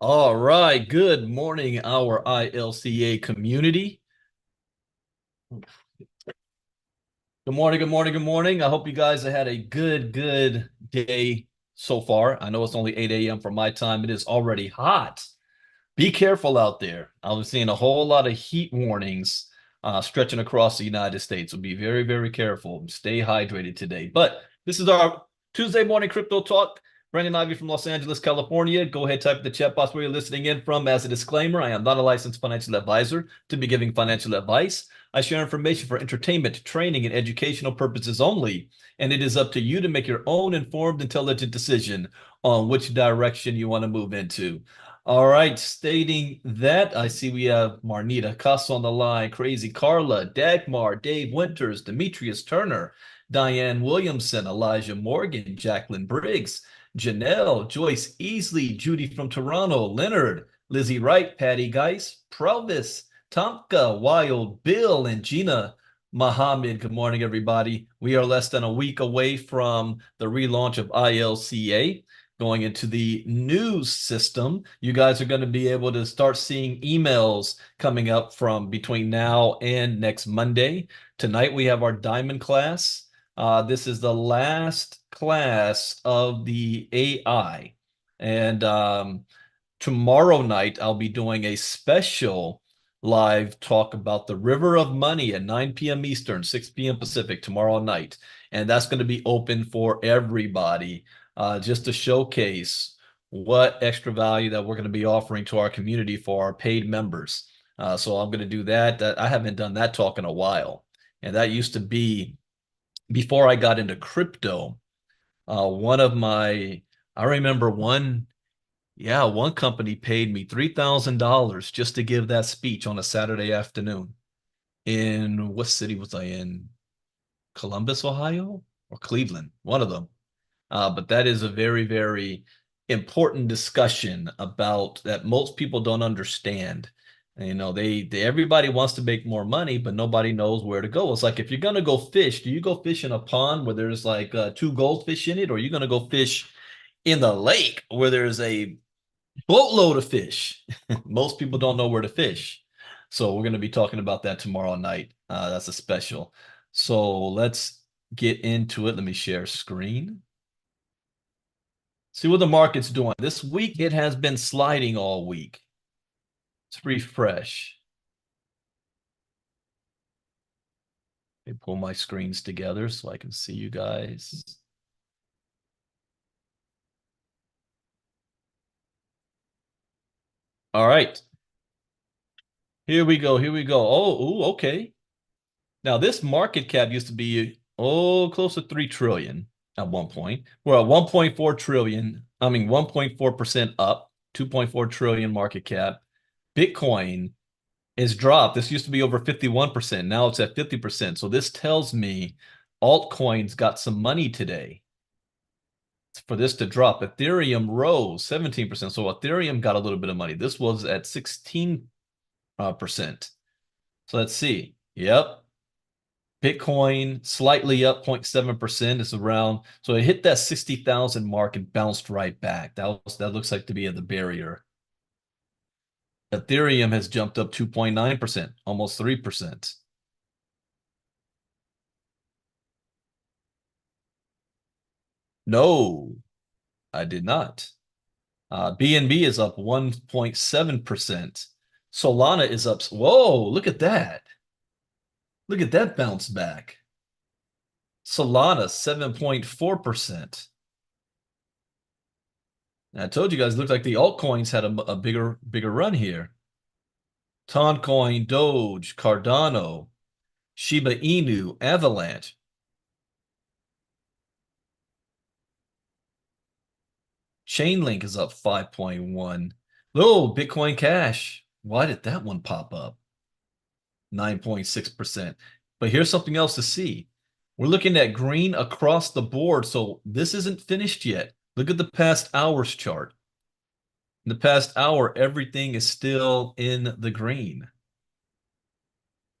All right. Good morning, our ILCA community. Good morning, good morning, good morning. I hope you guys have had a good day so far. I know it's only 8 a.m. for my time. It is already hot. Be careful out there. I was seeing a whole lot of heat warnings stretching across the United States. So be very careful. Stay hydrated today. But this is our Tuesday morning crypto talk. Brandon Ivey from Los Angeles, California. Go ahead, type in the chat box where you're listening in from. As a disclaimer, I am not a licensed financial advisor to be giving financial advice. I share information for entertainment, training, and educational purposes only, and it is up to you to make your own informed, intelligent decision on which direction you want to move into. All right, stating that, I see we have Marnita Cuss on the line, Crazy Carla, Dagmar, Dave Winters, Demetrius Turner, Diane Williamson, Elijah Morgan, Jacqueline Briggs, Janelle, Joyce Easley, Judy from Toronto, Leonard, Lizzie Wright, Patty Geis, Provis, Tomka, Wild Bill, and Gina Mohammed. Good morning, everybody. We are less than a week away from the relaunch of ILCA. Going into the news system, you guys are going to be able to start seeing emails coming up from between now and next Monday. Tonight, we have our Diamond class. This is the last class of the AI. And tomorrow night, I'll be doing a special live talk about the River of Money at 9 p.m. Eastern, 6 p.m. Pacific tomorrow night. And that's going to be open for everybody, just to showcase what extra value that we're going to be offering to our community for our paid members. So I'm going to do that. I haven't done that talk in a while. And that used to be before I got into crypto. One of my, I remember one company paid me $3,000 just to give that speech on a Saturday afternoon. In what city was I in? Columbus, Ohio, or Cleveland, one of them. But that is a very important discussion about that most people don't understand. And, they everybody wants to make more money, but nobody knows where to go. It's like if you're gonna go fish, do you go fish in a pond where there's like two goldfish in it, or are you gonna go fish in the lake where there's a boatload of fish? Most people don't know where to fish. So we're going to be talking about that tomorrow night. That's a special. So let's get into it. Let me share screen. See what the market's doing. This week, it has been sliding all week. Let's refresh. Let me pull my screens together so I can see you guys. All right. Here we go. Here we go. Oh, ooh, okay. Now, this market cap used to be, close to 3 trillion at one point. We're at 1.4 trillion. I mean, 1.4% up, 2.4 trillion market cap. Bitcoin is dropped. This used to be over 51%. Now it's at 50%. So this tells me altcoins got some money today for this to drop. Ethereum rose 17%. So Ethereum got a little bit of money. This was at 16%. So let's see. Yep. Bitcoin slightly up 0.7%. It's around, so it hit that 60,000 mark and bounced right back. That looks like to be at the barrier. Ethereum has jumped up 2.9%, almost 3%. No, I did not. BNB is up 1.7%. Solana is up. Whoa, look at that. Look at that bounce back. Solana 7.4%. I told you guys, it looked like the altcoins had a bigger run here. Toncoin, Doge, Cardano, Shiba Inu, Avalanche. Chainlink is up 5.1. Oh, Bitcoin Cash. Why did that one pop up? 9.6%. But here's something else to see. We're looking at green across the board. So this isn't finished yet. Look at the past hours chart. In the past hour, everything is still in the green.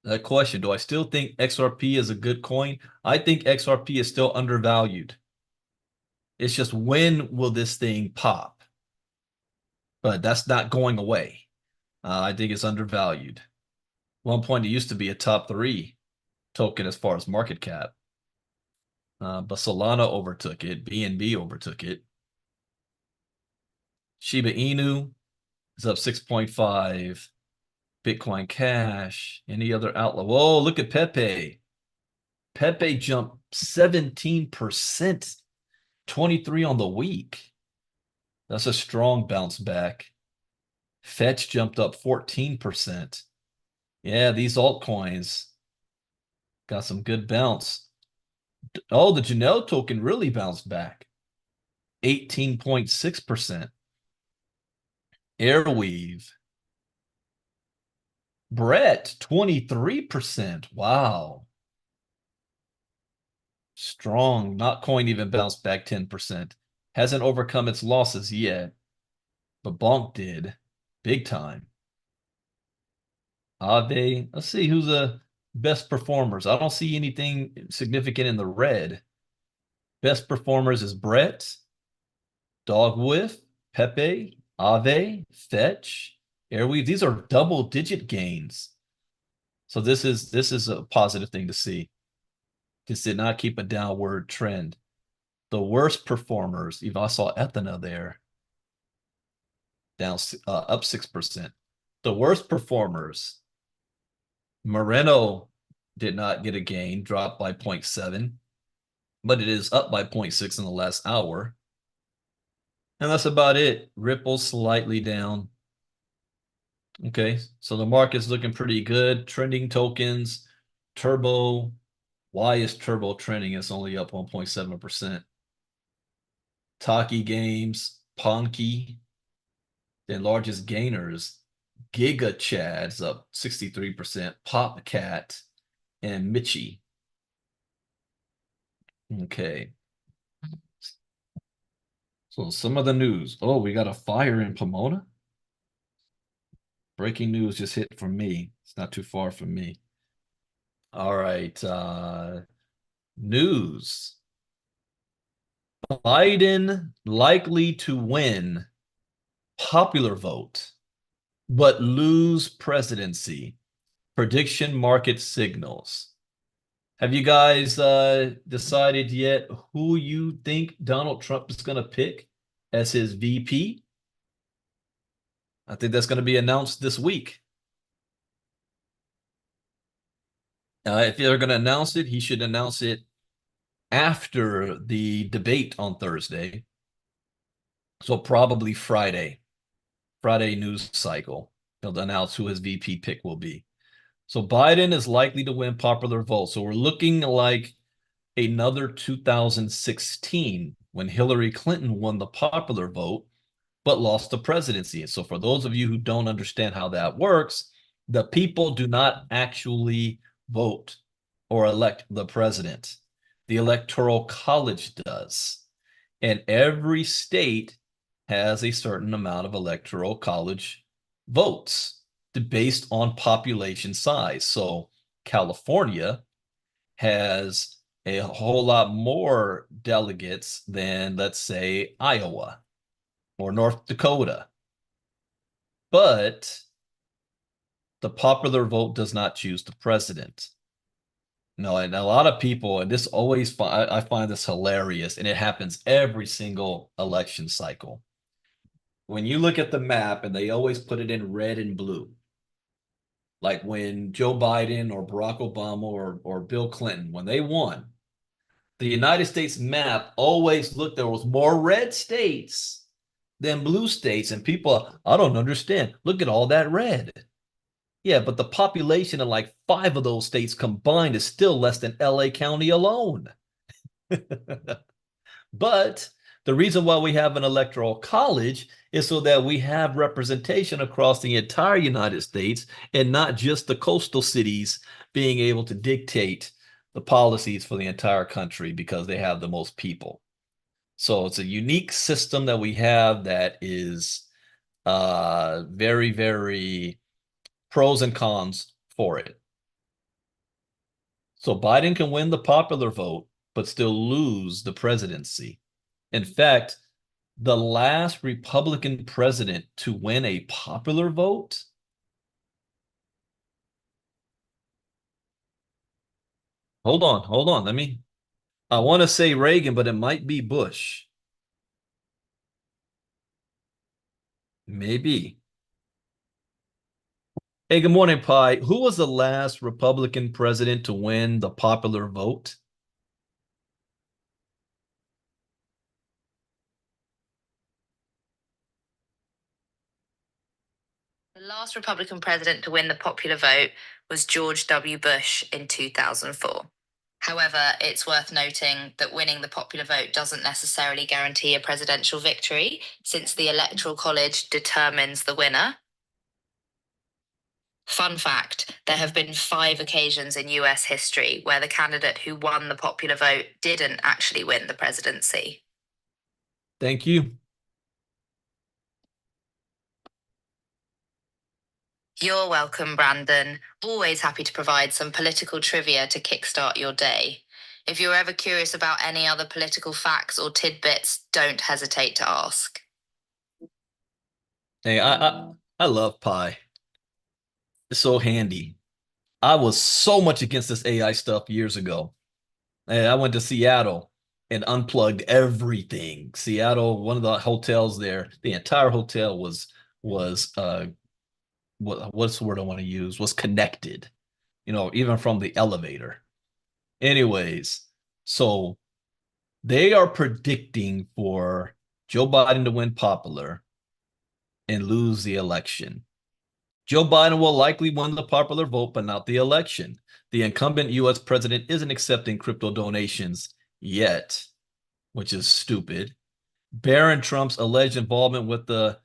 That question, do I still think XRP is a good coin? I think XRP is still undervalued. It's just when will this thing pop? but that's not going away. I think it's undervalued. One point, it used to be a top three token as far as market cap. But Solana overtook it. BNB overtook it. Shiba Inu is up 6.5. Bitcoin Cash. Any other outlet? Whoa, look at Pepe. Pepe jumped 17%, 23 on the week. That's a strong bounce back. Fetch jumped up 14%. Yeah, these altcoins got some good bounce. Oh, the Janelle token really bounced back. 18.6%. Airweave. Brett, 23%. Wow. Strong. Notcoin even bounced back 10%. Hasn't overcome its losses yet, but Bonk did. Big time. Ave, let's see who's the best performers. I don't see anything significant in the red. Best performers is Brett, Dogwoof, Pepe, Ave, Fetch, Airweave. These are double-digit gains. So this is a positive thing to see. This did not keep a downward trend. The worst performers, even I saw Ethna there, down up 6%. The worst performers, Moreno did not get a gain, dropped by 0.7, but it is up by 0.6 in the last hour. And that's about it. Ripple slightly down. Okay, so the market's looking pretty good. Trending tokens, Turbo. Why is Turbo trending? It's only up 1.7%. Taki Games, Ponky. The largest gainers, Giga Chad's up 63%, Popcat, and Mitchie. Okay. So some of the news. Oh, we got a fire in Pomona. Breaking news just hit from me. It's not too far from me. All right. News. Biden likely to win popular vote, but lose presidency. Prediction market signals. Have you guys decided yet who you think Donald Trump is going to pick as his VP? I think that's going to be announced this week. If they're going to announce it, he should announce it after the debate on Thursday. So probably Friday news cycle. He'll announce who his VP pick will be. So Biden is likely to win popular vote. So we're looking like another 2016 when Hillary Clinton won the popular vote but lost the presidency. And so for those of you who don't understand how that works, the people do not actually vote or elect the president. The Electoral College does. And every state has a certain amount of Electoral College votes based on population size. So California has a whole lot more delegates than, let's say, Iowa or North Dakota. But the popular vote does not choose the president. No, and a lot of people, and this always, I find this hilarious, and it happens every single election cycle. When you look at the map, and they always put it in red and blue, like when Joe Biden or Barack Obama or Bill Clinton, when they won, the United States map always looked, there was more red states than blue states. And people, I don't understand. Look at all that red. Yeah, but the population in like 5 of those states combined is still less than LA County alone. But the reason why we have an electoral college is so that we have representation across the entire United States and not just the coastal cities being able to dictate the policies for the entire country because they have the most people. So it's a unique system that we have that is very, very pros and cons for it. So Biden can win the popular vote, but still lose the presidency. In fact, the last Republican president to win a popular vote? Hold on. I want to say Reagan, but it might be Bush. Maybe. Hey, good morning, Pi. Who was the last Republican president to win the popular vote? The last Republican president to win the popular vote was George W. Bush in 2004. However, it's worth noting that winning the popular vote doesn't necessarily guarantee a presidential victory, since the Electoral College determines the winner. Fun fact, there have been 5 occasions in US history where the candidate who won the popular vote didn't actually win the presidency. Thank you. You're welcome, Brandon. Always happy to provide some political trivia to kickstart your day. If you're ever curious about any other political facts or tidbits, don't hesitate to ask. Hey, I love Pi. It's so handy. I was so much against this AI stuff years ago. And I went to Seattle and unplugged everything. Seattle, one of the hotels there, the entire hotel was what's the word I want to use? Was connected, even from the elevator. Anyways, so they are predicting for Joe Biden to win popular and lose the election. Joe Biden will likely win the popular vote, but not the election. The incumbent US president isn't accepting crypto donations yet, which is stupid. Barron Trump's alleged involvement with the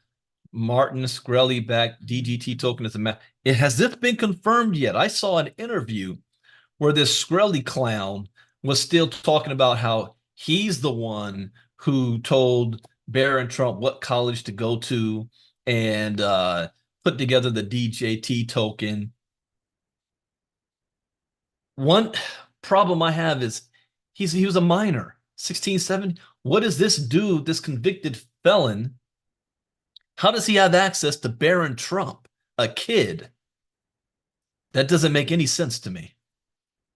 Martin Shkreli-backed DGT token is a mess. Has this been confirmed yet? I saw an interview where this Shkreli clown was still talking about how he's the one who told Barron Trump what college to go to and put together the DJT token. One problem I have is he was a minor, 16, 17. What does this dude, this convicted felon, how does he have access to Barron Trump, a kid? That doesn't make any sense to me.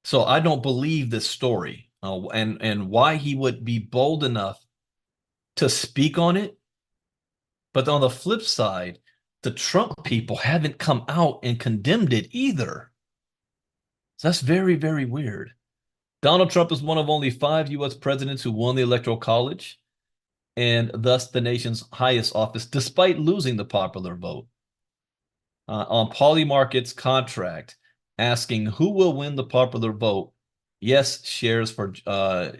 So I don't believe this story, and why he would be bold enough to speak on it. But on the flip side, the Trump people haven't come out and condemned it either. So that's very, very weird. Donald Trump is one of only 5 U.S. presidents who won the Electoral College and thus the nation's highest office, despite losing the popular vote. On Polymarket's contract, asking who will win the popular vote, yes shares for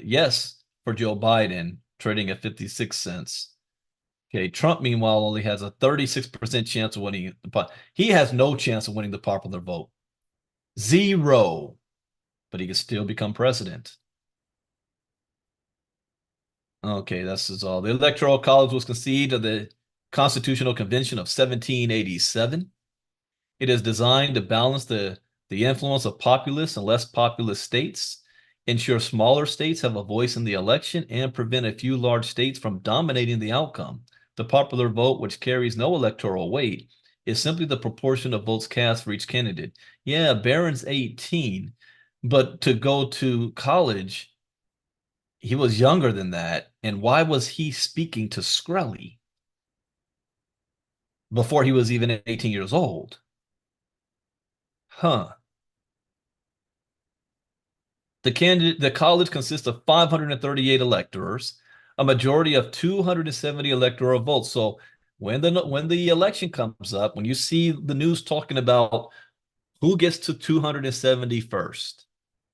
yes for Joe Biden, trading at 56 cents. Okay, Trump, meanwhile, only has a 36% chance of winning. He has no chance of winning the popular vote. Zero. But he can still become president. Okay, this is all. The Electoral College was conceived of the Constitutional Convention of 1787. It is designed to balance the influence of populous and less populous states, ensure smaller states have a voice in the election, and prevent a few large states from dominating the outcome. The popular vote, which carries no electoral weight, is simply the proportion of votes cast for each candidate. Yeah, Barron's 18, but to go to college, he was younger than that. And why was he speaking to Shkreli before he was even 18 years old? Huh. The college consists of 538 electors, a majority of 270 electoral votes. So when the election comes up, when you see the news talking about who gets to 270 first,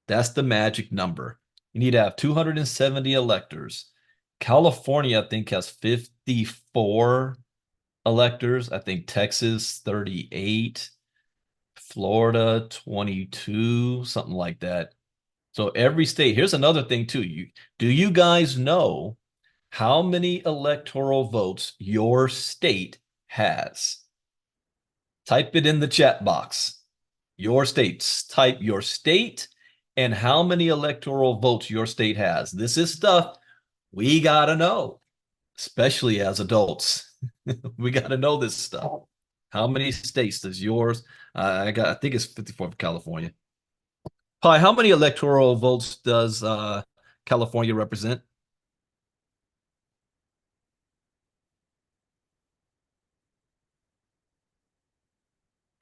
that's the magic number. You need to have 270 electors. California, I think, has 54 electors. I think Texas, 38. Florida, 22, something like that. So every state, here's another thing too. Do you guys know how many electoral votes your state has? Type it in the chat box. Your states. Type your state and how many electoral votes your state has. This is stuff we gotta know. especially as adults. We got to know this stuff. How many states does yours? I think it's 54 for California. Pi, how many electoral votes does California represent?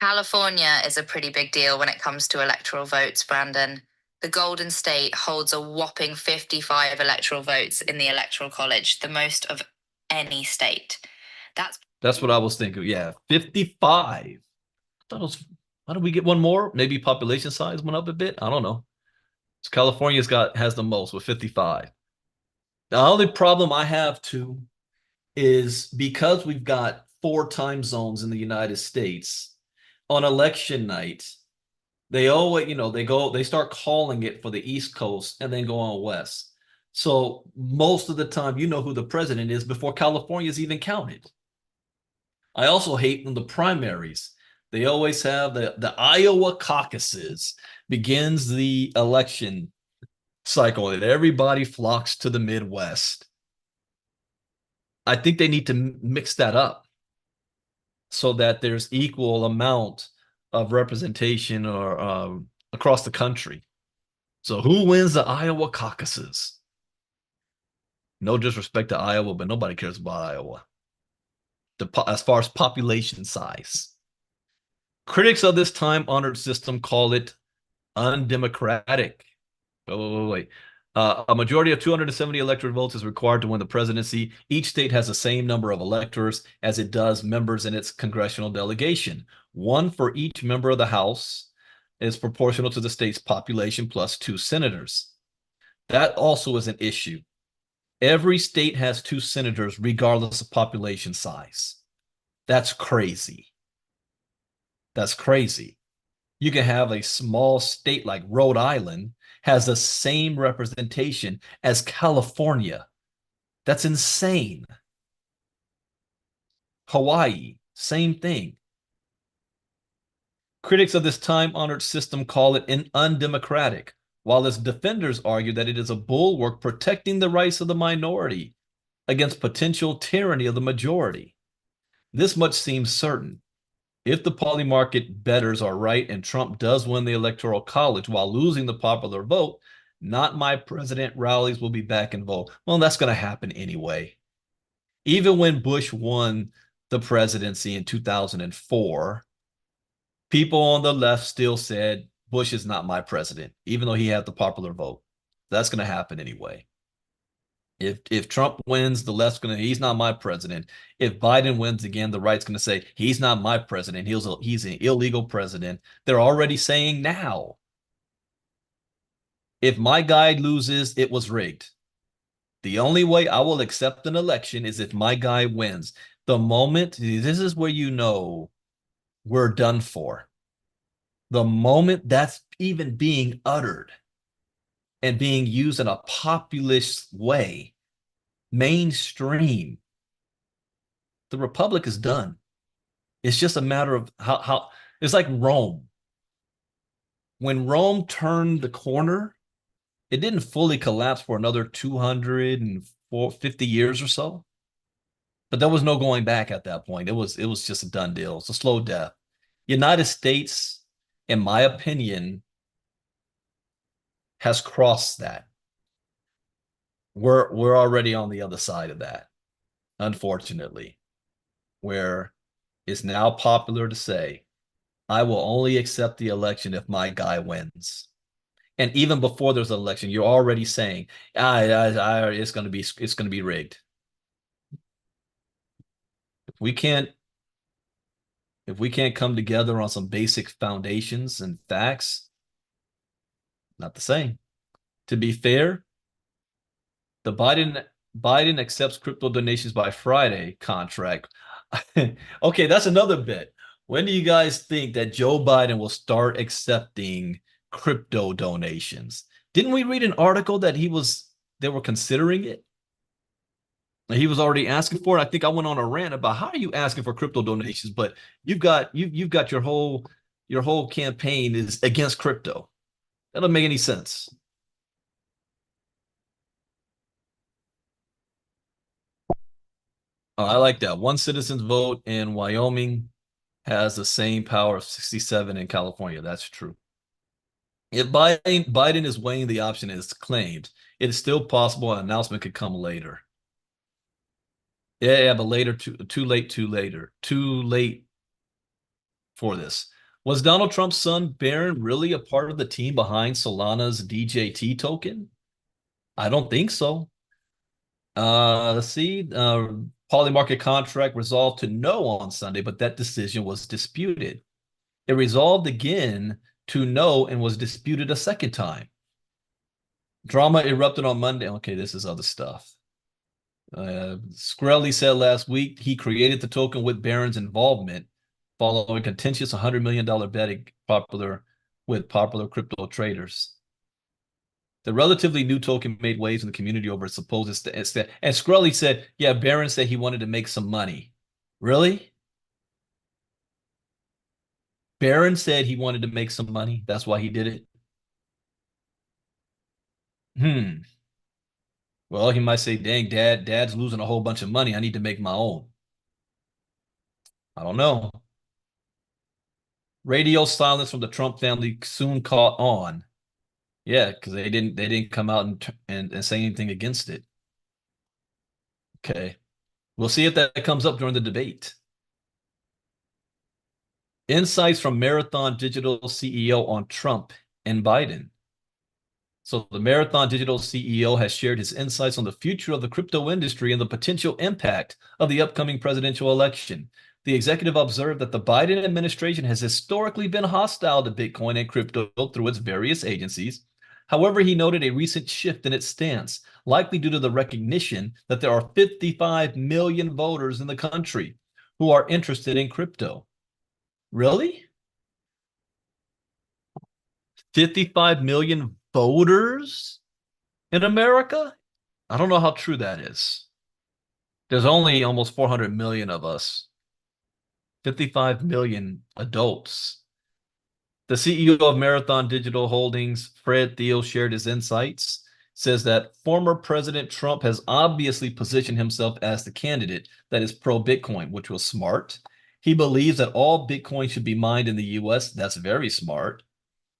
California is a pretty big deal when it comes to electoral votes, Brandon. The Golden State holds a whopping 55 electoral votes in the Electoral College, the most of any state. That's That's what I was thinking. Yeah, 55. I thought it was, how did we get one more? Maybe population size went up a bit. I don't know. So California's got has the most with 55. The only problem I have too is because we've got four time zones in the United States on election night, they always, they start calling it for the East Coast and then go on West. So most of the time, you know who the president is before California's even counted. I also hate in the primaries. They always have the Iowa caucuses begins the election cycle and everybody flocks to the Midwest. I think they need to mix that up so that there's equal amount of representation or across the country. So who wins the Iowa caucuses? No disrespect to Iowa, but nobody cares about Iowa. As far as population size, critics of this time-honored system call it undemocratic. Wait. A majority of 270 electoral votes is required to win the presidency. Each state has the same number of electors as it does members in its congressional delegation. One for each member of the House is proportional to the state's population plus two senators. That also is an issue. Every state has two senators regardless of population size. That's crazy. That's crazy. You can have a small state like Rhode Island has the same representation as California. That's insane. Hawaii, same thing. Critics of this time-honored system call it undemocratic, while its defenders argue that it is a bulwark protecting the rights of the minority against potential tyranny of the majority. This much seems certain. If the poly market bettors are right and Trump does win the Electoral College while losing the popular vote, not my president rallies will be back in vote. Well, that's going to happen anyway. Even when Bush won the presidency in 2004, people on the left still said Bush is not my president, even though he had the popular vote. That's going to happen anyway. If Trump wins, the left's gonna he's not my president. If Biden wins again, the right's gonna say he's not my president. He's an illegal president. They're already saying now. If my guy loses, it was rigged. The only way I will accept an election is if my guy wins. The moment this is where you know we're done for. The moment that's even being uttered and being used in a populist way, mainstream, the republic is done. It's just a matter of how it's like Rome. When Rome turned the corner, it didn't fully collapse for another 250 years or so. But there was no going back at that point. It was just a done deal. It's a slow death. United States, in my opinion, has crossed that. We're already on the other side of that, unfortunately, where it's now popular to say, I will only accept the election if my guy wins. And even before there's an election, you're already saying, it's going to be rigged. If we can't if we can't come together on some basic foundations and facts, not the same. To be fair, the Biden accepts crypto donations by Friday contract. Okay, that's another bit. When do you guys think that Joe Biden will start accepting crypto donations? Didn't we read an article that they were considering it? He was already asking for it. I think I went on a rant about how are you asking for crypto donations, but you've got your whole campaign is against crypto. That doesn't make any sense. Oh, I like that. One citizen's vote in Wyoming has the same power of 67 in California. That's true. If Biden is weighing the option as claimed, it is still possible an announcement could come later. Yeah, but later, too late for this. Was Donald Trump's son Barron really a part of the team behind Solana's DJT token? I don't think so. Let's see. Poly market contract resolved to no on Sunday, but that decision was disputed. It resolved again to no and was disputed a second time. Drama erupted on Monday. Okay, this is other stuff. Skrelly said last week he created the token with Barron's involvement following a contentious $100 million betting with popular crypto traders. The relatively new token made waves in the community over its supposed and Skrelly said, yeah, Barron said he wanted to make some money. Really? Barron said he wanted to make some money. That's why he did it. Hmm. Well, he might say, dang, dad's losing a whole bunch of money. I need to make my own. I don't know. Radio silence from the Trump family soon caught on. Yeah, because they didn't come out and say anything against it. Okay. We'll see if that comes up during the debate. Insights from Marathon Digital CEO on Trump and Biden. So the Marathon Digital CEO has shared his insights on the future of the crypto industry and the potential impact of the upcoming presidential election. The executive observed that the Biden administration has historically been hostile to Bitcoin and crypto through its various agencies. However, he noted a recent shift in its stance, likely due to the recognition that there are 55 million voters in the country who are interested in crypto. Really? 55 million voters in America? I don't know how true that is. There's only almost 400 million of us, 55 million adults. The CEO of Marathon Digital Holdings, Fred Thiel, shared his insights, says that former President Trump has obviously positioned himself as the candidate that is pro-Bitcoin, which was smart. He believes that all Bitcoin should be mined in the US. That's very smart.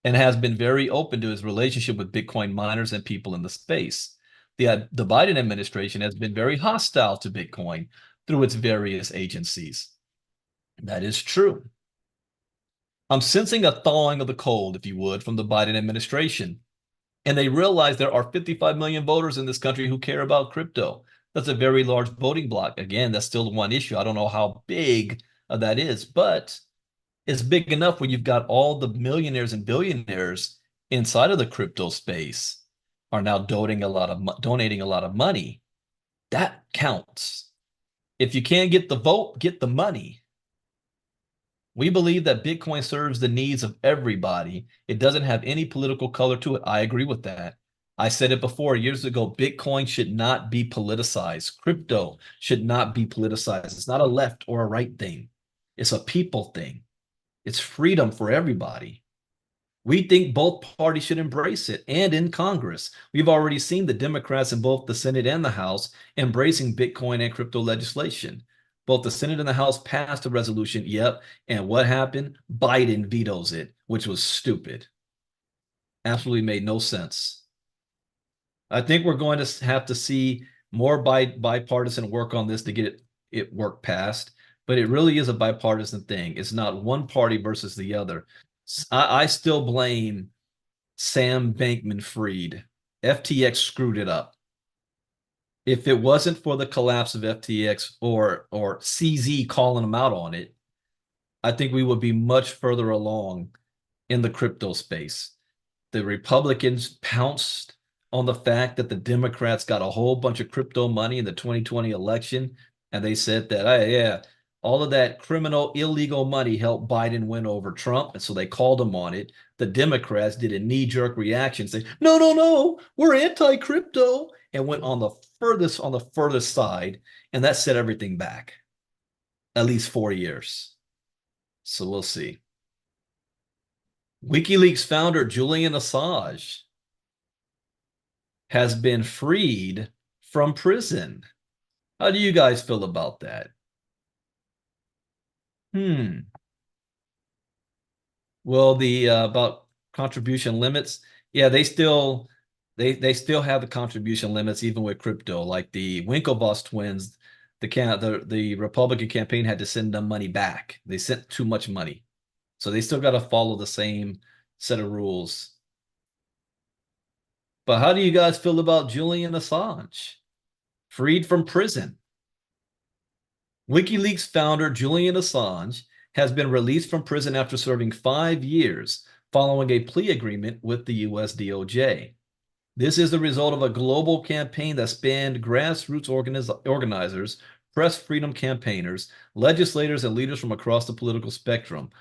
And has been very open to his relationship with Bitcoin miners and people in the space. The Biden administration has been very hostile to Bitcoin through its various agencies. That is true. I'm sensing a thawing of the cold, if you would, from the Biden administration. And they realize there are 55 million voters in this country who care about crypto. That's a very large voting block. Again, that's still one issue. I don't know how big that is, but it's big enough where you've got all the millionaires and billionaires inside of the crypto space are now donating a lot of money. That counts. If you can't get the vote, get the money. We believe that Bitcoin serves the needs of everybody. It doesn't have any political color to it. I agree with that. I said it before years ago, Bitcoin should not be politicized. Crypto should not be politicized. It's not a left or a right thing. It's a people thing. It's freedom for everybody. We think both parties should embrace it. And in Congress, we've already seen the Democrats in both the Senate and the House embracing Bitcoin and crypto legislation. Both the Senate and the House passed a resolution. Yep. And what happened? Biden vetoes it, which was stupid. Absolutely made no sense. I think we're going to have to see more bipartisan work on this to get it work passed. But it really is a bipartisan thing. It's not one party versus the other. I still blame Sam Bankman-Fried. FTX screwed it up. If it wasn't for the collapse of FTX or CZ calling them out on it, I think we would be much further along in the crypto space. The Republicans pounced on the fact that the Democrats got a whole bunch of crypto money in the 2020 election, and they said that, oh, yeah, all of that criminal, illegal money helped Biden win over Trump, and so they called him on it. The Democrats did a knee-jerk reaction, saying, "No, no, no, we're anti-crypto," and went on the furthest side, and that set everything back at least 4 years. So we'll see. WikiLeaks founder Julian Assange has been freed from prison. How do you guys feel about that? Hmm. Well, the about contribution limits, yeah, they still have the contribution limits even with crypto. Like the Winklevoss twins, the Republican campaign had to send them money back. They sent too much money. So they still got to follow the same set of rules. But how do you guys feel about Julian Assange? Freed from prison. WikiLeaks founder Julian Assange has been released from prison after serving 5 years following a plea agreement with the US DOJ. This is the result of a global campaign that spanned grassroots organizers, press freedom campaigners, legislators, and leaders from across the political spectrum,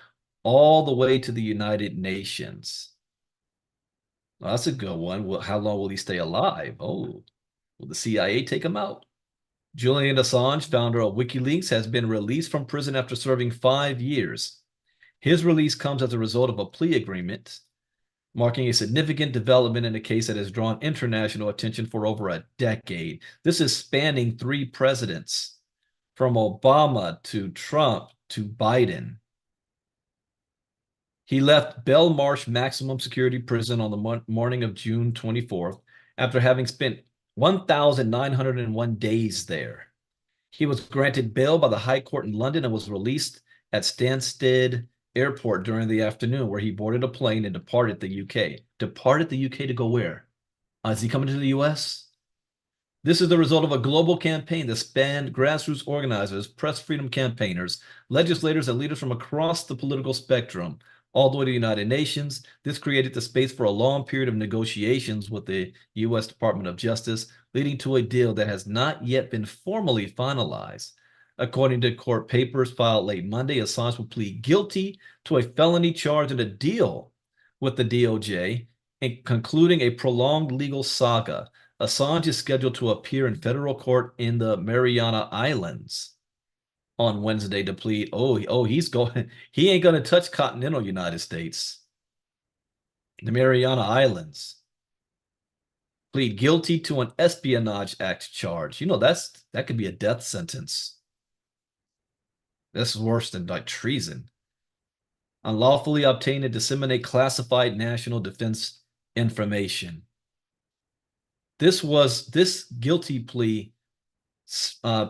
all the way to the United Nations. Well, that's a good one. Well, how long will he stay alive? Oh, will the CIA take him out? Julian Assange, founder of WikiLeaks, has been released from prison after serving 5 years. His release comes as a result of a plea agreement, marking a significant development in a case that has drawn international attention for over a decade. This is spanning three presidents, from Obama to Trump to Biden. He left Belmarsh Maximum Security Prison on the morning of June 24th after having spent 1,901 days there. He was granted bail by the High Court in London and was released at Stansted Airport during the afternoon, where he boarded a plane and departed the UK. Departed the UK to go where? Is he coming to the US? This is the result of a global campaign that spanned grassroots organizers, press freedom campaigners, legislators, and leaders from across the political spectrum, all the way to the United Nations. This created the space for a long period of negotiations with the U.S. Department of Justice, leading to a deal that has not yet been formally finalized. According to court papers filed late Monday, Assange will plead guilty to a felony charge in a deal with the DOJ, concluding a prolonged legal saga. Assange is scheduled to appear in federal court in the Mariana Islands on Wednesday to plead. He's going. He ain't going to touch continental United States. The Mariana Islands. Plead guilty to an Espionage Act charge. That could be a death sentence. That's worse than like treason. Unlawfully obtain and disseminate classified national defense information. This guilty plea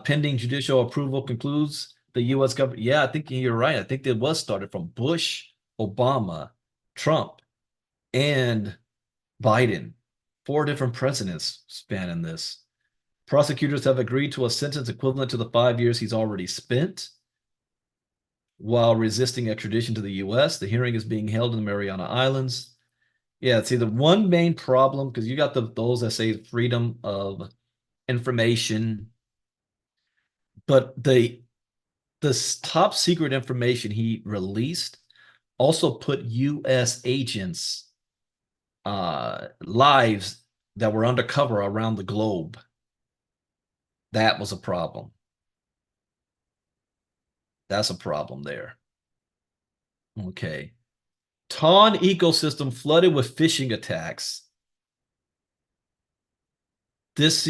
pending judicial approval concludes the U.S. government. Yeah, I think you're right. I think it was started from Bush, Obama, Trump, and Biden. 4 different presidents spanning this. Prosecutors have agreed to a sentence equivalent to the 5 years he's already spent while resisting extradition to the U.S. The hearing is being held in the Mariana Islands. Yeah, see, the one main problem, because you got those that say freedom of information, but the top secret information he released also put U.S. agents' lives that were undercover around the globe. That was a problem. That's a problem there. Okay. Ton ecosystem flooded with phishing attacks. Let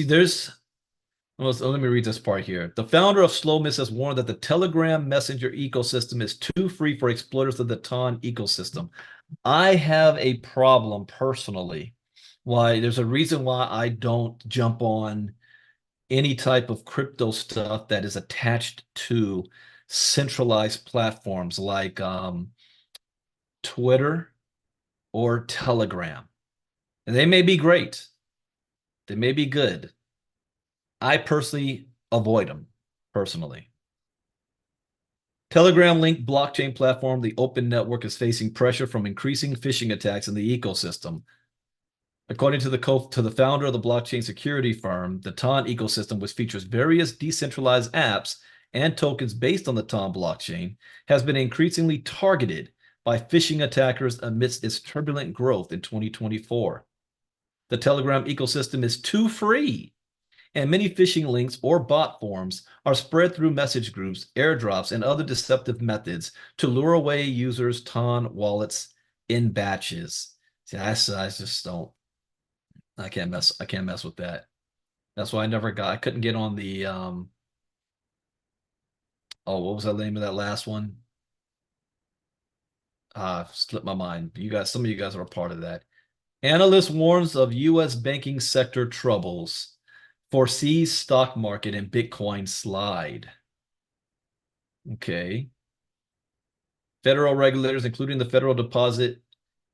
me read this part here. The founder of SlowMist has warned that the Telegram Messenger ecosystem is too free for exploiters of the Ton ecosystem. I have a problem personally. There's a reason why I don't jump on any type of crypto stuff that is attached to centralized platforms like Twitter or Telegram. And they may be great. They may be good. I personally avoid them, personally. Telegram linked blockchain platform, the Open Network, is facing pressure from increasing phishing attacks in the ecosystem. According to the founder of the blockchain security firm, the Ton ecosystem, which features various decentralized apps and tokens based on the Ton blockchain, has been increasingly targeted by phishing attackers amidst its turbulent growth in 2024. The Telegram ecosystem is too free, and many phishing links or bot forms are spread through message groups, airdrops, and other deceptive methods to lure away users' Ton wallets in batches. See, I just don't. I can't mess with that. That's why I couldn't get on the oh, what was the name of that last one? Slipped my mind. Some of you guys are a part of that. Analyst warns of U.S. banking sector troubles, foresees stock market and Bitcoin slide. Okay. Federal regulators, including the Federal Deposit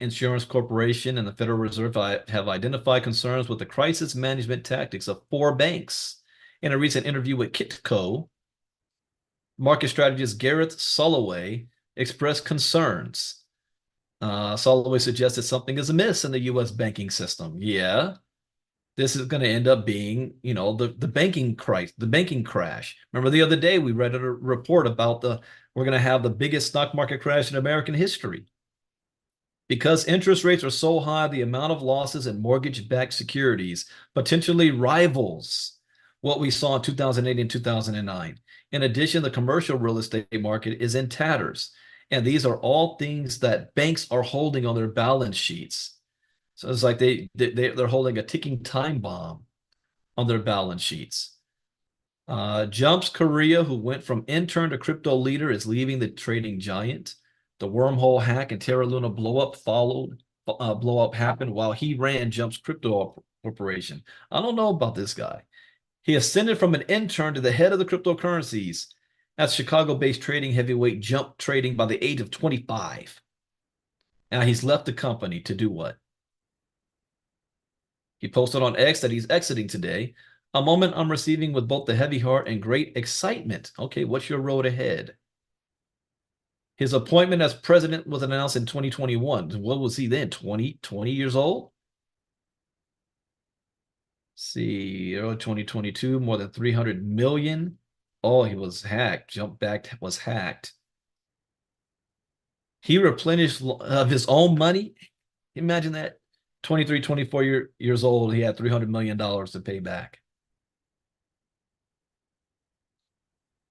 Insurance Corporation and the Federal Reserve, have identified concerns with the crisis management tactics of four banks. In a recent interview with Kitco, market strategist Gareth Soloway expressed concerns. Soloway suggested something is amiss in the U.S. banking system. Yeah, this is going to end up being, the banking crisis, the banking crash. Remember the other day we read a report about we're going to have the biggest stock market crash in American history. Because interest rates are so high, the amount of losses in mortgage-backed securities potentially rivals what we saw in 2008 and 2009. In addition, the commercial real estate market is in tatters. And these are all things that banks are holding on their balance sheets. So it's like they're holding a ticking time bomb on their balance sheets. Jumps Korea, who went from intern to crypto leader, is leaving the trading giant. The wormhole hack and Terra Luna blow up happened while he ran Jump's crypto operation. I don't know about this guy. He ascended from an intern to the head of the cryptocurrencies at Chicago-based trading heavyweight Jump Trading by the age of 25. Now he's left the company to do what? He posted on X that he's exiting today. A moment I'm receiving with both the heavy heart and great excitement. Okay, what's your road ahead? His appointment as president was announced in 2021. What was he then? 20 years old? Let's see, early 2022, more than 300 million. Oh, he was hacked. Jump back was hacked. He replenished of his own money. Imagine that. 23, 24 years old, he had $300 million to pay back.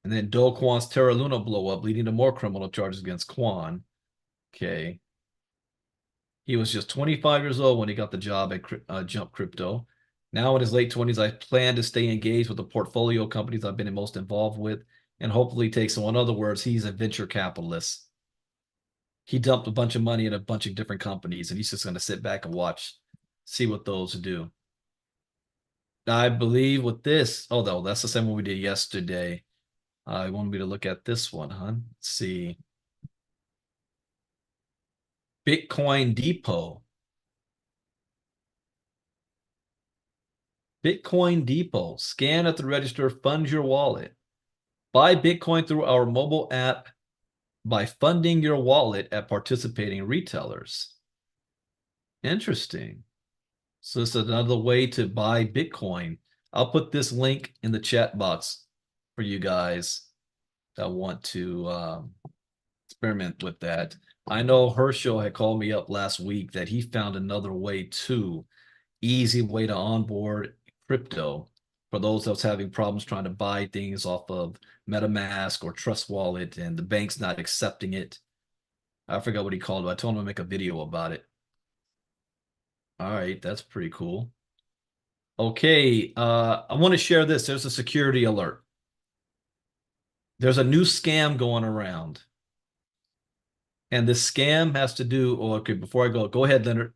And then Do Kwon's Terra Luna blow up, leading to more criminal charges against Kwon. Okay. He was just 25 years old when he got the job at Jump Crypto. Now in his late 20s, I plan to stay engaged with the portfolio companies I've been most involved with and hopefully take some. In other words, he's a venture capitalist. He dumped a bunch of money in a bunch of different companies, and he's just going to sit back and watch, see what those do. I believe with this, oh, no, that's the same one we did yesterday. I want me to look at this one, huh? Let's see. Bitcoin Depot. Bitcoin Depot. Scan at the register, fund your wallet. Buy Bitcoin through our mobile app by funding your wallet at participating retailers. Interesting. So this is another way to buy Bitcoin. I'll put this link in the chat box for you guys that want to experiment with that. I know Herschel had called me up last week that he found another way too. Easy way to onboard crypto for those that's having problems trying to buy things off of MetaMask or Trust Wallet and the bank's not accepting it. I forgot what he called it. I told him to make a video about it. All right, that's pretty cool. Okay, I want to share this. There's a security alert. There's a new scam going around. And this scam has to do, oh, okay, before I go ahead, Leonard.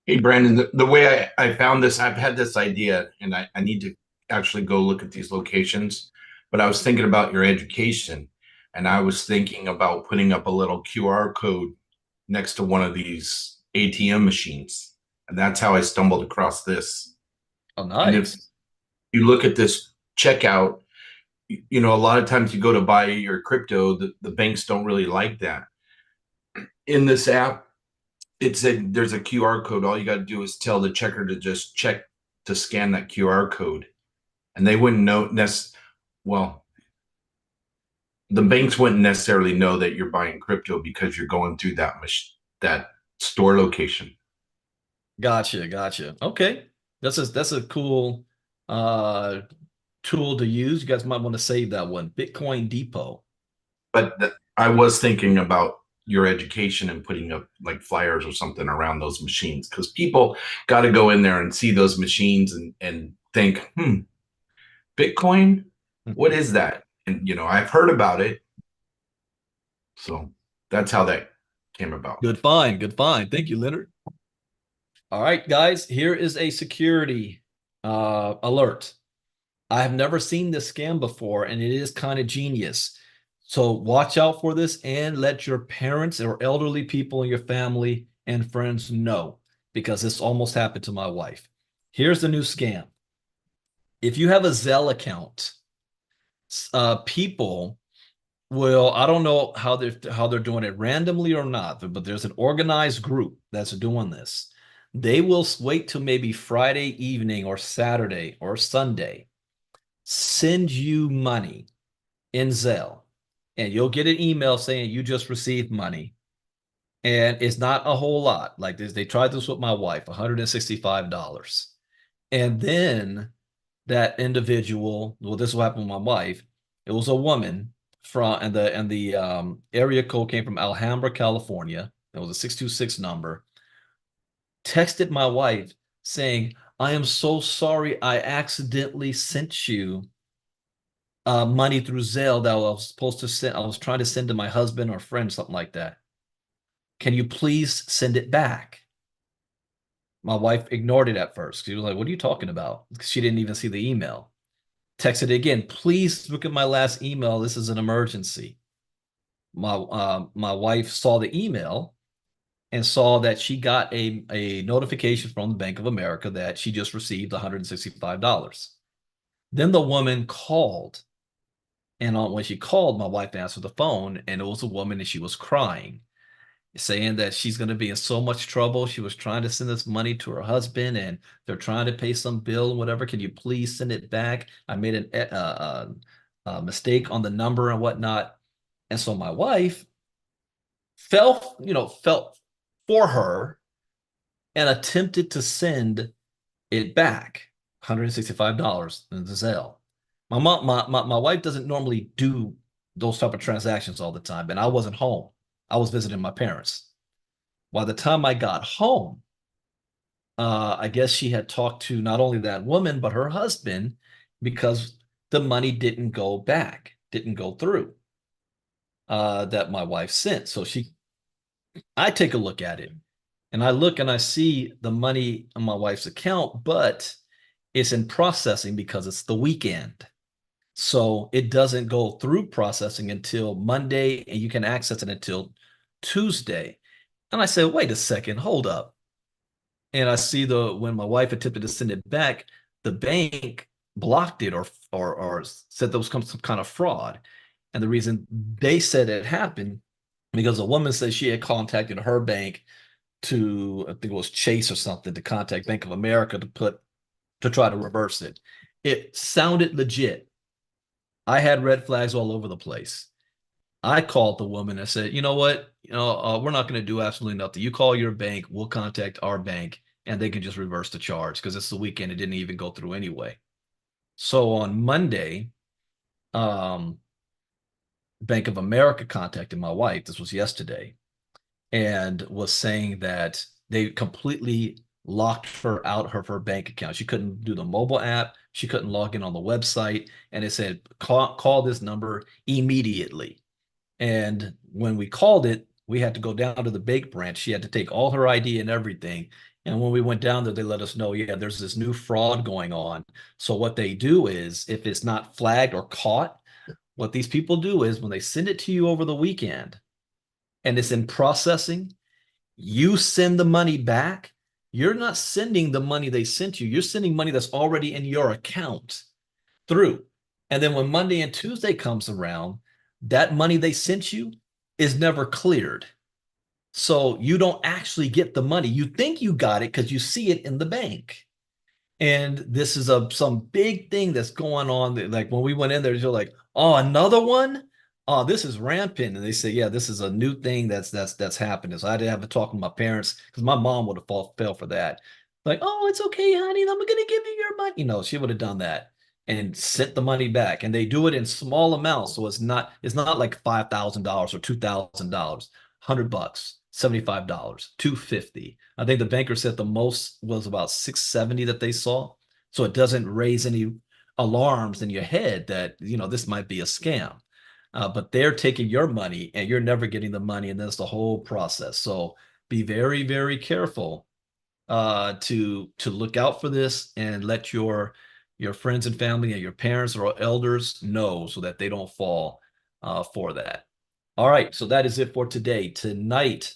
Hey, Brandon, the way I found this, I've had this idea and I need to actually go look at these locations. But I was thinking about your education and I was thinking about putting up a little QR code next to one of these ATM machines. And that's how I stumbled across this. Oh, And if nice. you look at this checkout, a lot of times you go to buy your crypto, the banks don't really like that. In this app, it said there's a QR code. All you got to do is tell the checker to just check to scan that QR code. And they wouldn't know, well, the banks wouldn't necessarily know that you're buying crypto because you're going through that store location. Gotcha. Okay. That's a cool tool to use. You guys might want to save that one. Bitcoin Depot. But I was thinking about your education and putting up like flyers or something around those machines, because people got to go in there and see those machines and think, Bitcoin, what is that? And I've heard about it, so that's how that came about. Good find. Good find. Thank you, Leonard. All right, guys, here is a security alert. I have never seen this scam before, and it is kind of genius. So watch out for this and let your parents or elderly people in your family and friends know, because this almost happened to my wife. Here's the new scam. If you have a Zelle account, people will, I don't know how they're doing it randomly or not, but there's an organized group that's doing this. They will wait till maybe Friday evening or Saturday or Sunday, send you money in Zelle, and you'll get an email saying you just received money. And it's not a whole lot. Like this, they tried this with my wife, $165. And then that individual, well, this will happen with my wife. It was a woman from, and the area code came from Alhambra, California. It was a 626 number. Texted my wife saying, I am so sorry I accidentally sent you money through Zelle that I was supposed to send. I was trying to send to my husband or friend, something like that. Can you please send it back? My wife ignored it at first. She was like, what are you talking about? Because she didn't even see the email. Texted again, please look at my last email. This is an emergency. My wife saw the email and saw that she got a notification from the Bank of America that she just received $165. Then the woman called. And when she called, my wife answered the phone, and it was a woman, and she was crying, saying that she's going to be in so much trouble. She was trying to send this money to her husband, and they're trying to pay some bill and whatever. Can you please send it back? I made a mistake on the number and whatnot. And so my wife felt for her and attempted to send it back, $165 in the Zelle. My wife doesn't normally do those type of transactions all the time, and I wasn't home. I was visiting my parents. By the time I got home, I guess she had talked to not only that woman, but her husband, because the money didn't go back, didn't go through, that my wife sent. So I take a look at it, and I look and I see the money on my wife's account, but it's in processing because it's the weekend. So it doesn't go through processing until Monday, and you can access it until Tuesday. And I said, wait a second, hold up. And I see when my wife attempted to send it back, the bank blocked it or said there was some kind of fraud. And the reason they said it happened because a woman said she had contacted her bank to, I think it was Chase or something, to contact Bank of America to try to reverse it. It sounded legit. I had red flags all over the place. I called the woman and said, you know what? We're not going to do absolutely nothing. You call your bank, we'll contact our bank, and they can just reverse the charge because it's the weekend. It didn't even go through anyway. So on Monday, Bank of America contacted my wife. This was yesterday, and was saying that they completely locked her out of her bank account. She couldn't do the mobile app. She couldn't log in on the website. And it said, call this number immediately. And when we called it, we had to go down to the bank branch. She had to take all her ID and everything. And when we went down there, they let us know, yeah, there's this new fraud going on. So what they do is, if it's not flagged or caught, what these people do is when they send it to you over the weekend and it's in processing, you send the money back. You're not sending the money they sent you. You're sending money that's already in your account through. And then when Monday and Tuesday comes around, that money they sent you is never cleared. So you don't actually get the money. You think you got it because you see it in the bank. And this is some big thing that's going on. Like when we went in there, you're like, oh, another one? Oh, this is rampant. And they say, yeah, this is a new thing that's happening. So I had to have a talk with my parents because my mom would have fell for that. Like, oh, it's okay, honey. I'm gonna give you your money. She would have done that and sent the money back. And they do it in small amounts. So it's not like $5,000 or $2,000. $100, $75, $250. I think the banker said the most was about 670 that they saw. So it doesn't raise any alarms in your head that, this might be a scam. But they're taking your money and you're never getting the money, and that's the whole process. So be very, very careful to look out for this, and let your friends and family and your parents or elders know so that they don't fall for that. All right, so that is it for today. Tonight,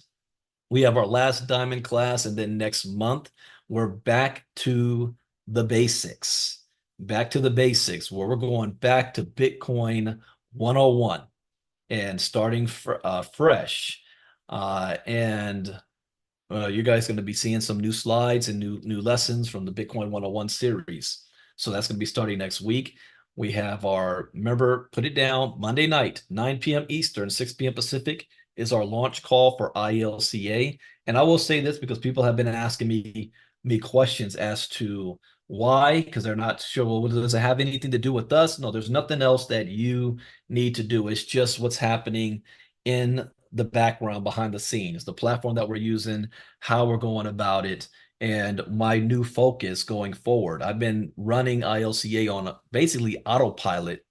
we have our last diamond class, and then next month, we're back to the basics. Back to the basics, where we're going back to Bitcoin 101 and starting fresh. And you guys going to be seeing some new slides and new lessons from the Bitcoin 101 series. So that's going to be starting next week. We have remember, put it down, Monday night, 9 p.m. Eastern, 6 p.m. Pacific is our launch call for ILCA. And I will say this because people have been asking me questions as to why, because they're not sure, well, does it have anything to do with us? No, there's nothing else that you need to do. It's just what's happening in the background behind the scenes, the platform that we're using, how we're going about it, and my new focus going forward. I've been running ILCA on basically autopilot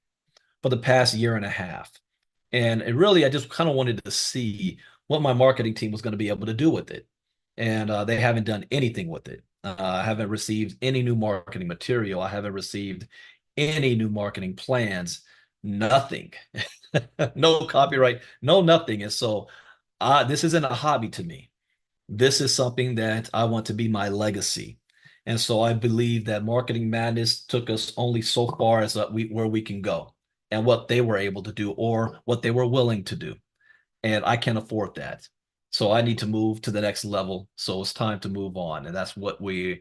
for the past year and a half. And I just kind of wanted to see what my marketing team was going to be able to do with it. And they haven't done anything with it. I haven't received any new marketing material. I haven't received any new marketing plans, nothing. No copyright, no nothing. And so this isn't a hobby to me. This is something that I want to be my legacy. And so I believe that Marketing Madness took us only so far as where we can go, and what they were able to do or what they were willing to do. And I can't afford that. So I need to move to the next level. So it's time to move on. And that's what we're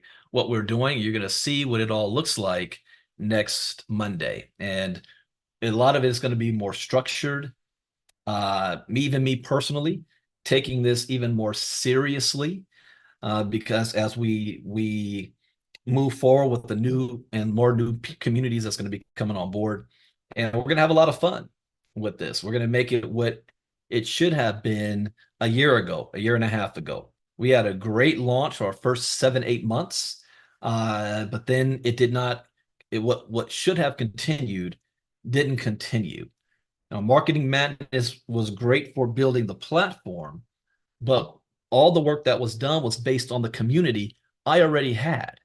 doing. You're going to see what it all looks like next Monday. And a lot of it is going to be more structured. Me personally, taking this even more seriously, because as we move forward with the new and more new communities that's going to be coming on board, and we're going to have a lot of fun with this. We're going to make it what it should have been a year ago, a year and a half ago. We had a great launch for our first 7-8 months, but then it did not. What should have continued didn't continue. Now, Marketing Madness was great for building the platform, but all the work that was done was based on the community I already had.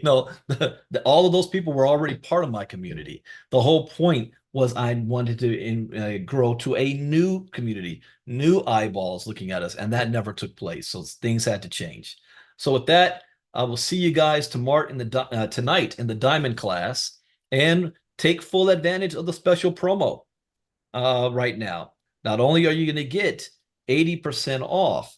All of those people were already part of my community. The whole point was I wanted to grow to a new community, new eyeballs looking at us, and that never took place. So things had to change. So with that, I will see you guys tonight in the Diamond class, and take full advantage of the special promo right now. Not only are you going to get 80% off,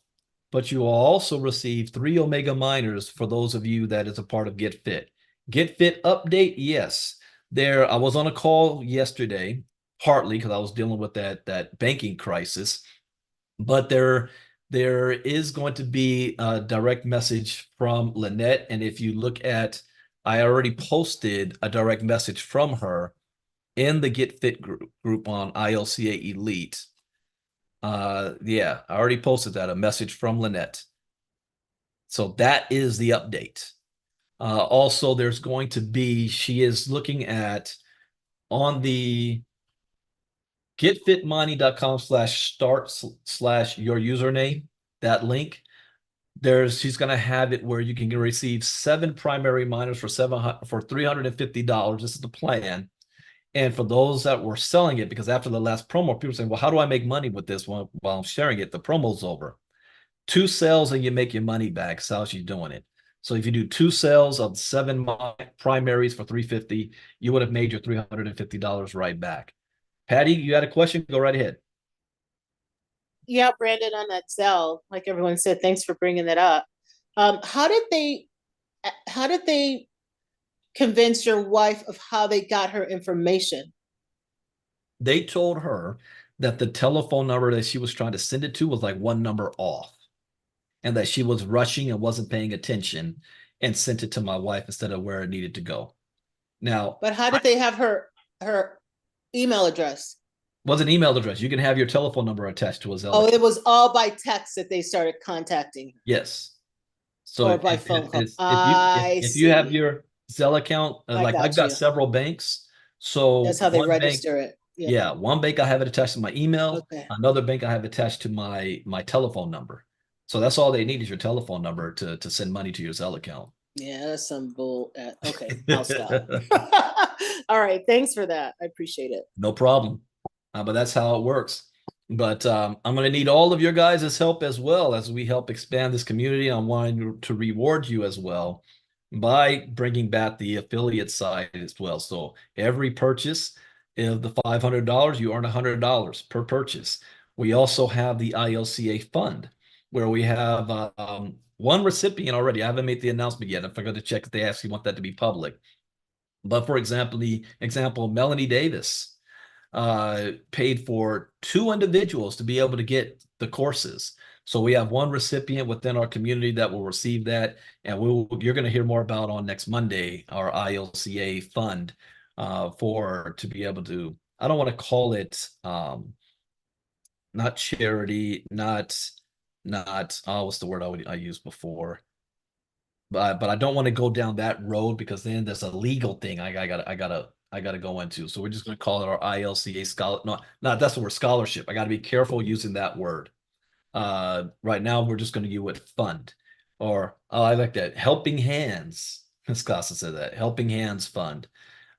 but you will also receive 3 Omega miners for those of you that is a part of GetFit. GetFit update, yes. I was on a call yesterday, partly because I was dealing with that banking crisis, but there is going to be a direct message from Lynette, and if you look at, I already posted a direct message from her in the GetFit group on ILCA Elite. Yeah, I already posted that, a message from Lynette. So that is the update. Also, there's going to be, she is looking at on the getfitmoney.com/start/your username, that link. She's going to have it where you can receive 7 primary miners for $350. This is the plan. And for those that were selling it, because after the last promo, people saying, well, how do I make money with this while I'm sharing it? The promo's over. 2 sales and you make your money back. That's how she's doing it. So if you do 2 sales of 7 primaries for $350, you would have made your $350 right back. Patty, you had a question? Go right ahead. Yeah, Brandon, on that sell, like everyone said, thanks for bringing that up. How did they convince your wife of how they got her information? They told her that the telephone number that she was trying to send it to was like 1 number off, and that she was rushing and wasn't paying attention and sent it to my wife instead of where it needed to go. Now, but how did they have her email address? What's an email address? You can have your telephone number attached to a Zelle Oh, account. it was all by text that they started contacting Yes. So or by phone call. I if you have see. your Zelle account, I like I've got got you. several banks. So That's how they one bank, register it. Yeah. yeah, one bank I have it attached to my email. Okay. Another bank I have attached to my telephone number. So that's all they need is your telephone number to send money to your Zelle account. Yeah, that's some bull. Okay, I'll stop. All right, thanks for that. I appreciate it. No problem. But that's how it works. But I'm going to need all of your guys' help as well as we help expand this community. I'm wanting to reward you as well by bringing back the affiliate side as well. So every purchase of the $500, you earn $100 per purchase. We also have the ILCA fund where we have one recipient already. I haven't made the announcement yet. I forgot to check if they actually want that to be public. But for example, Melanie Davis paid for 2 individuals to be able to get the courses. So we have one recipient within our community that will receive that, and you're going to hear more about on next Monday our ILCA fund for to be able to. I don't want to call it not charity, not what's the word I used before, but I don't want to go down that road because then there's a legal thing I gotta go into. So we're just gonna call it our ILCA scholar. No, not that's the word scholarship. I gotta be careful using that word. Right now we're just gonna use it fund, or oh, I like that helping hands. Ms. Casa said that helping hands fund.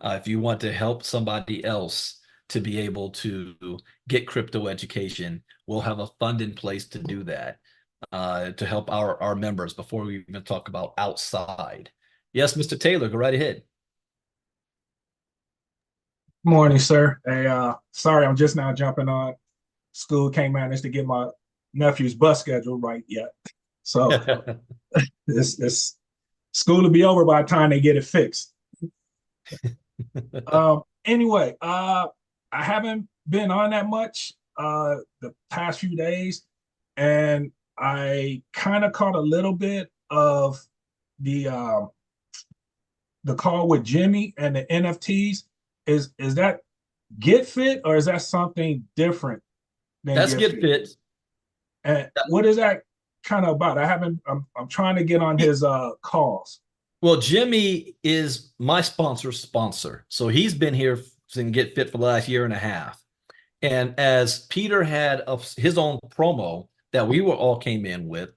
If you want to help somebody else to be able to get crypto education, we'll have a fund in place to do that to help our members before we even talk about outside. Yes, Mr. Taylor, go right ahead. Morning, sir. Hey, sorry, I'm just now jumping on. School can't manage to get my nephew's bus schedule right yet. So it's school will be over by the time they get it fixed. Anyway, I haven't been on that much the past few days, and I kind of caught a little bit of the call with Jimmy and the NFTs. Is that GetFit or is that something different than That's GetFit? GetFit. And what is that kind of about? I'm trying to get on his calls. Well, Jimmy is my sponsor. So he's been here in GetFit for the last year and a half. And as Peter had his own promo that we were all came in with,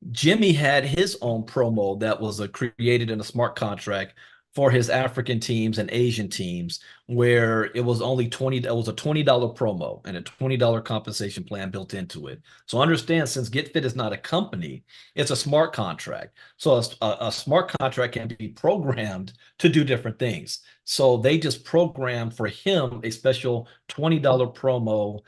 Jimmy had his own promo that was created in a smart contract for his African teams and Asian teams, where it was only it was a $20 promo and a $20 compensation plan built into it. So understand, since GetFit is not a company, it's a smart contract. So a smart contract can be programmed to do different things. So they just programmed for him a special $20 promo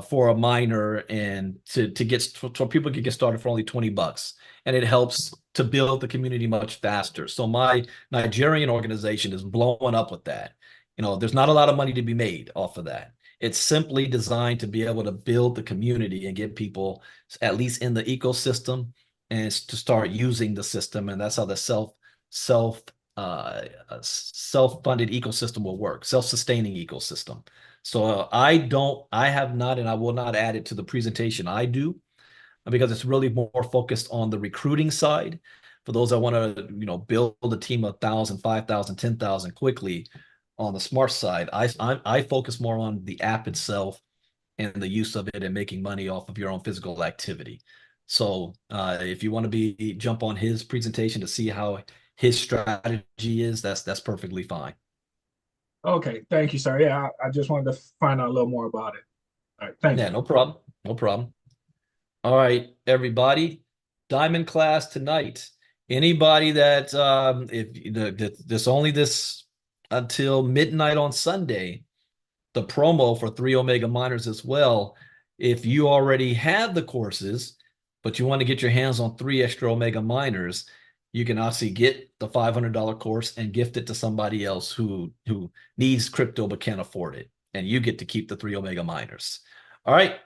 for a minor and to get so people can get started for only $20, and it helps to build the community much faster. So my Nigerian organization is blowing up with that. There's not a lot of money to be made off of that. It's simply designed to be able to build the community and get people at least in the ecosystem and to start using the system, and that's how the self-funded ecosystem will work, self-sustaining ecosystem. So I have not, and I will not add it to the presentation I do because it's really more focused on the recruiting side. For those that want to, build a team of 1,000, 5,000, 10,000 quickly on the smart side, I focus more on the app itself and the use of it and making money off of your own physical activity. So if you want to jump on his presentation to see how his strategy is, that's perfectly fine. Okay, thank you, sir. Yeah, I just wanted to find out a little more about it. All right, thank you. Yeah, no problem. No problem. All right, everybody. Diamond class tonight. Anybody that there's only this until midnight on Sunday, the promo for 3 Omega miners as well. If you already have the courses, but you want to get your hands on 3 extra Omega miners, you can obviously get the $500 course and gift it to somebody else who needs crypto but can't afford it, and you get to keep the 3 Omega miners. All right,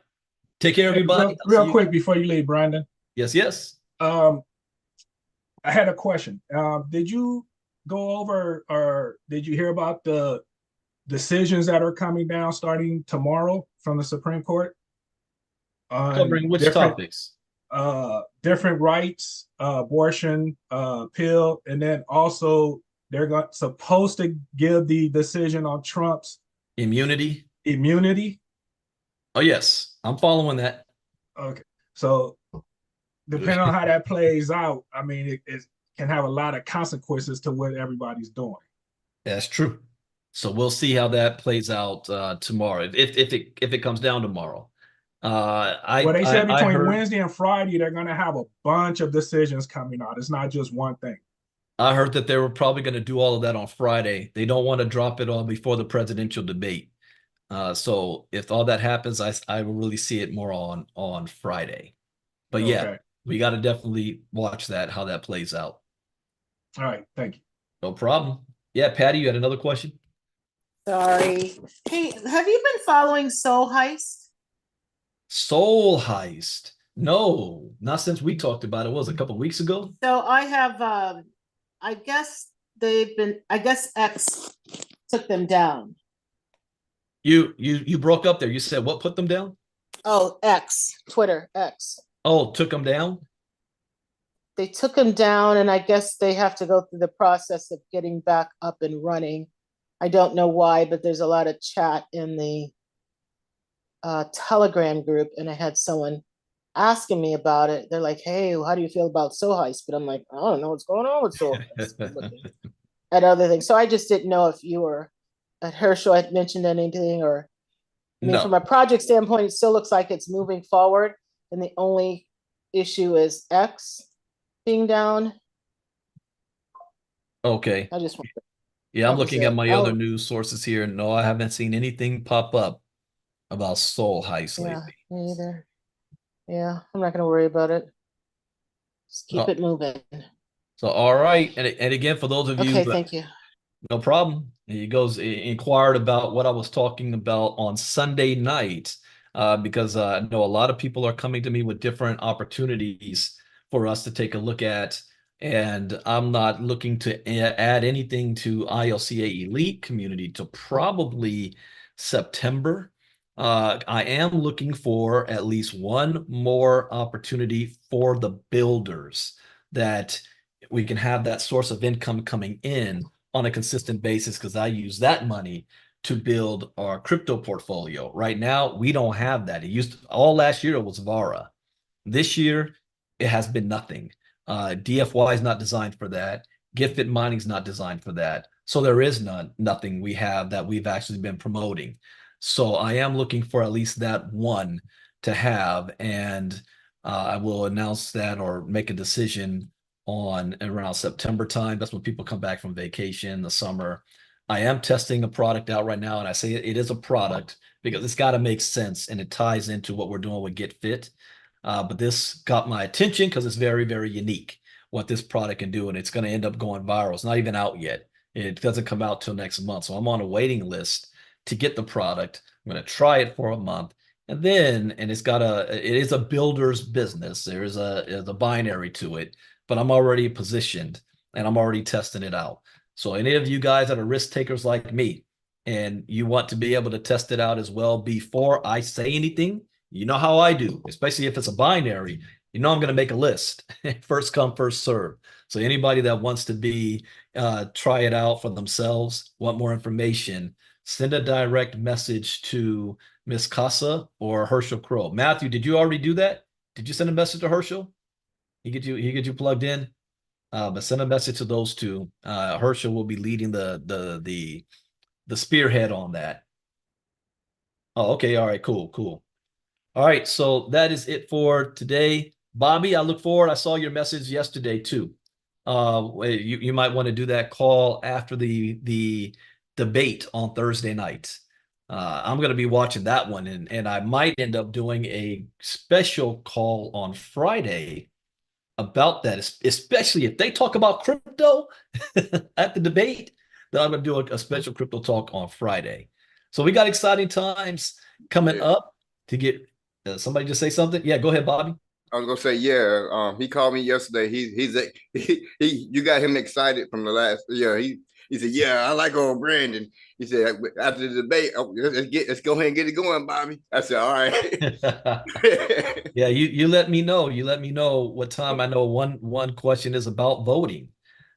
take care, everybody. Real quick before you leave, Brandon. Yes. I had a question. Did you go over or did you hear about the decisions that are coming down starting tomorrow from the Supreme Court on Covering which topics? Different rights, abortion, pill, and then also they're supposed to give the decision on Trump's Immunity. Oh yes, I'm following that. Okay, so depending on how that plays out, I mean, it can have a lot of consequences to what everybody's doing. That's true. So we'll see how that plays out tomorrow, if it comes down tomorrow. Well, they said I between heard, Wednesday and Friday, they're going to have a bunch of decisions coming out. It's not just one thing. I heard that they were probably going to do all of that on Friday. They don't want to drop it all before the presidential debate. So if all that happens, I will really see it more on Friday. But yeah, Okay. we got to definitely watch that, how that plays out. All right, thank you. No problem. Yeah, Patty, you had another question? Sorry. Hey, have you been following SoulHeist? SoulHeist. No, not since we talked about it. What was it, a couple of weeks ago? So I have, I guess X took them down. You broke up there. You said what put them down? Oh, X, Twitter, X. Oh, took them down? They took them down, and I guess they have to go through the process of getting back up and running. I don't know why, but there's a lot of chat in the Telegram group, and I had someone asking me about it. They're like, "Hey, how do you feel about SoulHeist?" But I'm like, I don't know what's going on with SoulHeist. Looking at other things, so I just didn't know if you were at Herschel had mentioned anything, or I mean, No. from a project standpoint, it still looks like it's moving forward, and the only issue is X being down. Okay. I just want Yeah, I'm that was looking at it. my other news sources here. No, I haven't seen anything pop up about SoulHeist Yeah, lately. me either. Yeah, I'm not gonna worry about it. Just keep Oh. it moving. So, all right. And again, for those of you Okay, thank you. no problem. He inquired about what I was talking about on Sunday night, because I know a lot of people are coming to me with different opportunities for us to take a look at. And I'm not looking to add anything to ILCA Elite community to probably September. I am looking for at least one more opportunity for the builders that we can have that source of income coming in on a consistent basis, because I use that money to build our crypto portfolio. Right now, we don't have that. It used to, all last year it was Vara. This year, it has been nothing. DFY is not designed for that. GetFit mining is not designed for that. So there is nothing we have that we've actually been promoting. So I am looking for at least that one to have, and I will announce that or make a decision on around September time. That's when people come back from vacation, the summer. I am testing a product out right now, and I say it is a product because it's got to make sense, and it ties into what we're doing with GetFit. But this got my attention because it's very, very unique what this product can do, and it's going to end up going viral. It's not even out yet. It doesn't come out till next month. So I'm on a waiting list to get the product. I'm going to try it for a month. And then, and it is a builder's business. There's a binary to it, but I'm already positioned and I'm already testing it out. So any of you guys that are risk takers like me, and you want to be able to test it out as well before I say anything, you know how I do, especially if it's a binary, I'm going to make a list. First come, first serve. So anybody that wants to try it out for themselves, want more information, send a direct message to Miss Casa or Herschel Crow. Matthew, did you already do that? Did you send a message to Herschel? He get you plugged in. But send a message to those two. Herschel will be leading the spearhead on that. Oh, okay. All right. Cool. All right. So that is it for today. Bobby, I look forward. I saw your message yesterday too. You might want to do that call after the debate on Thursday night. I'm going to be watching that one, and I might end up doing a special call on Friday about that, especially if they talk about crypto at the debate. Then I'm going to do a special crypto talk on Friday. So we got exciting times coming up to get somebody just say something. Yeah, go ahead, Bobby. I was gonna say, he called me yesterday. You got him excited from the last. He said, yeah, I like old Brandon. He said, after the debate, let's go ahead and get it going, Bobby. I said, all right. Yeah, you let me know. You let me know what time. I know one question is about voting.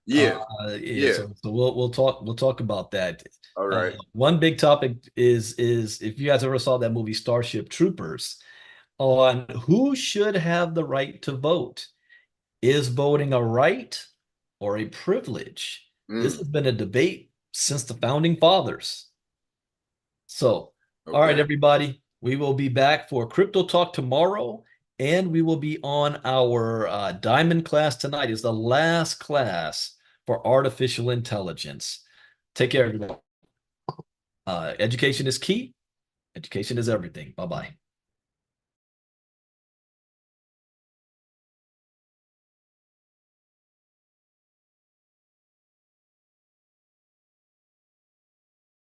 Yeah, Yeah, yeah. so we'll talk about that. All right. One big topic is if you guys ever saw that movie Starship Troopers, on who should have the right to vote. Is voting a right or a privilege? This has been a debate since the founding fathers. So, all right, Okay. everybody, we will be back for Crypto Talk tomorrow, and we will be on our Diamond class tonight. Is the last class for artificial intelligence. Take care, everybody. Education is key. Education is everything. Bye-bye.